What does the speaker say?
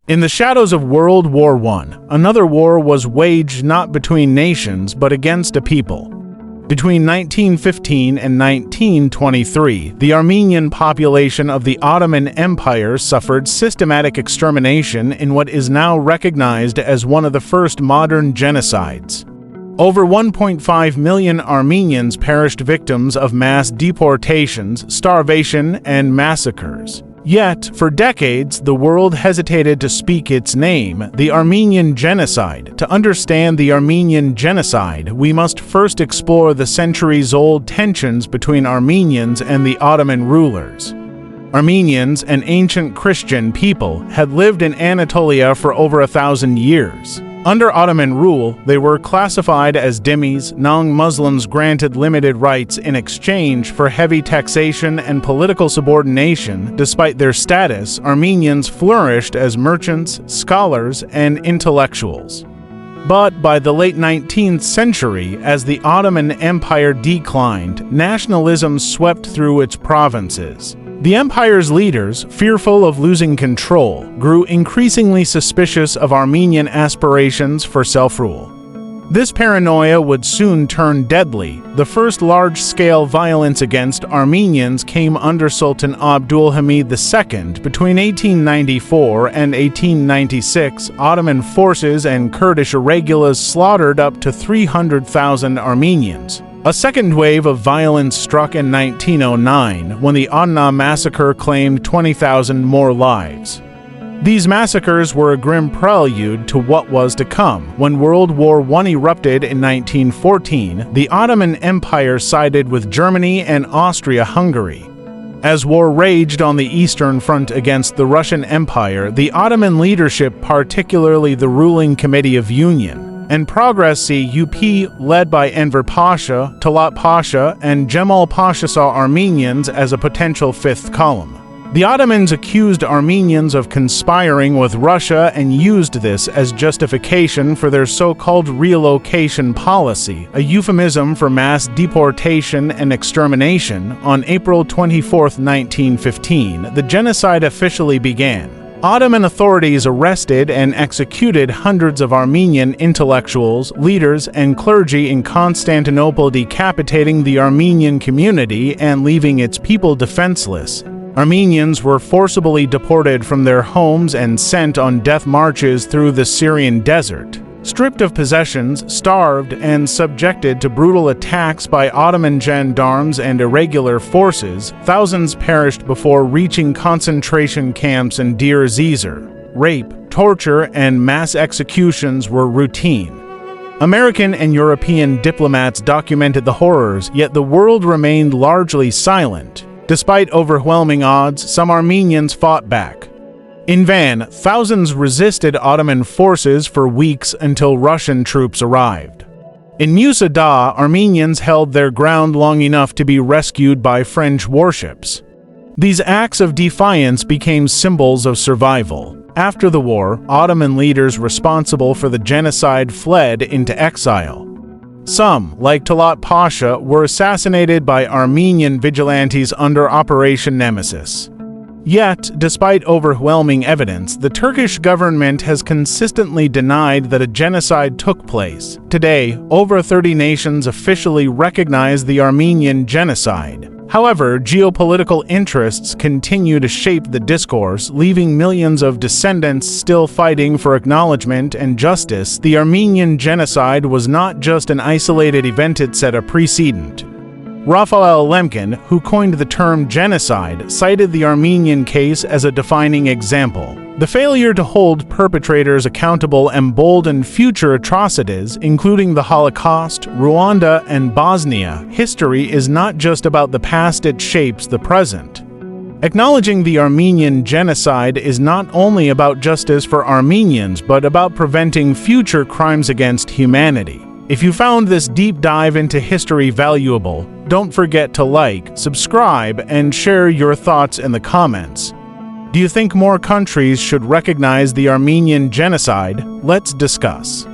In the shadows of World War I, another war was waged not between nations but against a people. Between 1915 and 1923, the Armenian population of the Ottoman Empire suffered systematic extermination in what is now recognized as one of the first modern genocides. Over 1.5 million Armenians perished victims of mass deportations, starvation, and massacres. Yet, for decades, the world hesitated to speak its name, the Armenian Genocide. To understand the Armenian Genocide, we must first explore the centuries-old tensions between Armenians and the Ottoman rulers. Armenians, an ancient Christian people, had lived in Anatolia for over 1,000 years. Under Ottoman rule, they were classified as dhimmis, non-Muslims granted limited rights in exchange for heavy taxation and political subordination. Despite their status, Armenians flourished as merchants, scholars, and intellectuals. But by the late 19th century, as the Ottoman Empire declined, nationalism swept through its provinces. The empire's leaders, fearful of losing control, grew increasingly suspicious of Armenian aspirations for self-rule. This paranoia would soon turn deadly. The first large-scale violence against Armenians came under Sultan Abdul Hamid II. Between 1894 and 1896, Ottoman forces and Kurdish irregulars slaughtered up to 300,000 Armenians. A second wave of violence struck in 1909 when the Adana massacre claimed 20,000 more lives. These massacres were a grim prelude to what was to come. When World War I erupted in 1914, the Ottoman Empire sided with Germany and Austria-Hungary. As war raged on the Eastern Front against the Russian Empire, the Ottoman leadership, particularly the ruling Committee of Union and Progress CUP, led by Enver Pasha, Talat Pasha, and Cemal Pasha, saw Armenians as a potential fifth column. The Ottomans accused Armenians of conspiring with Russia and used this as justification for their so-called relocation policy, a euphemism for mass deportation and extermination. On April 24, 1915, the genocide officially began. Ottoman authorities arrested and executed hundreds of Armenian intellectuals, leaders, and clergy in Constantinople, decapitating the Armenian community and leaving its people defenseless. Armenians were forcibly deported from their homes and sent on death marches through the Syrian desert. Stripped of possessions, starved, and subjected to brutal attacks by Ottoman gendarmes and irregular forces, thousands perished before reaching concentration camps in Deir ez-Zor. Rape, torture, and mass executions were routine. American and European diplomats documented the horrors, yet the world remained largely silent. Despite overwhelming odds, some Armenians fought back. In vain, thousands resisted Ottoman forces for weeks until Russian troops arrived. In Musa Dagh, Armenians held their ground long enough to be rescued by French warships. These acts of defiance became symbols of survival. After the war, Ottoman leaders responsible for the genocide fled into exile. Some, like Talat Pasha, were assassinated by Armenian vigilantes under Operation Nemesis. Yet, despite overwhelming evidence, the Turkish government has consistently denied that a genocide took place. Today, over 30 nations officially recognize the Armenian Genocide. However, geopolitical interests continue to shape the discourse, leaving millions of descendants still fighting for acknowledgement and justice. The Armenian Genocide was not just an isolated event, it set a precedent. Raphael Lemkin, who coined the term genocide, cited the Armenian case as a defining example. The failure to hold perpetrators accountable emboldened future atrocities, including the Holocaust, Rwanda, and Bosnia. History is not just about the past, it shapes the present. Acknowledging the Armenian Genocide is not only about justice for Armenians, but about preventing future crimes against humanity. If you found this deep dive into history valuable, don't forget to like, subscribe, and share your thoughts in the comments. Do you think more countries should recognize the Armenian Genocide? Let's discuss.